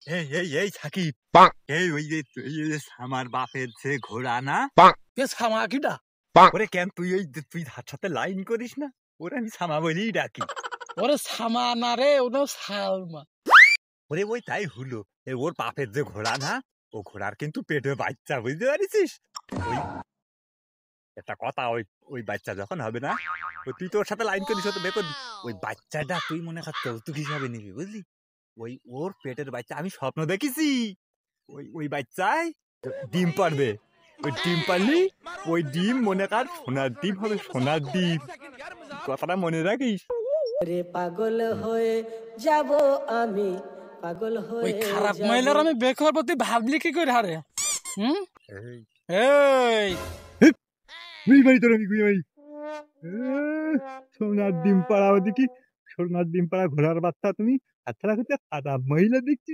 এই সাকিব, ওই যে আমার বাপের যে ঘোড়া না, সামা কিটা ওরে কেন তুই হাত সাথে লাইন করিস না? ওরে আমি সামা বলেই ডাকি। ওরে সামা না রে, ওটা সালমা। ওরে ওই তাই হলো, ওর বাপের যে ঘোড়া না, ও ঘোড়ার কিন্তু পেটে বাচ্চা, বুঝতে পারিস? ওই একটা কথা, ওই ওই বাচ্চা যখন হবে না, তুই তোর সাথে লাইন করিস তো বেতন, ওই বাচ্চাটা তুই মনে কর যৌতুক হিসাবে নিবি, বুঝলি? ওই ওর পেটের বাচ্চা আমি স্বপ্ন দেখেছি, ওই ওই বাচ্চায় ডিম পারবে। ওই ডিম পারলি, ওই ডিম মনে কর সোনার ডিম হবে, সোনার ডিম। কথাটা মনে রাখিস। রে পাগল হয়ে যাব আমি, পাগল ওই হয়ে খারাপ মহিলার আমি বেকার প্রতি ভাবলি কি করে হারে? এই ভাই তোর আমি ভাই, সোনার ডিম পাড়া ওদিকে, সোনার ডিম পাড়া ঘোড়ার বাচ্চা তুমি, আচ্ছা খারাপ মহিলা দেখছি।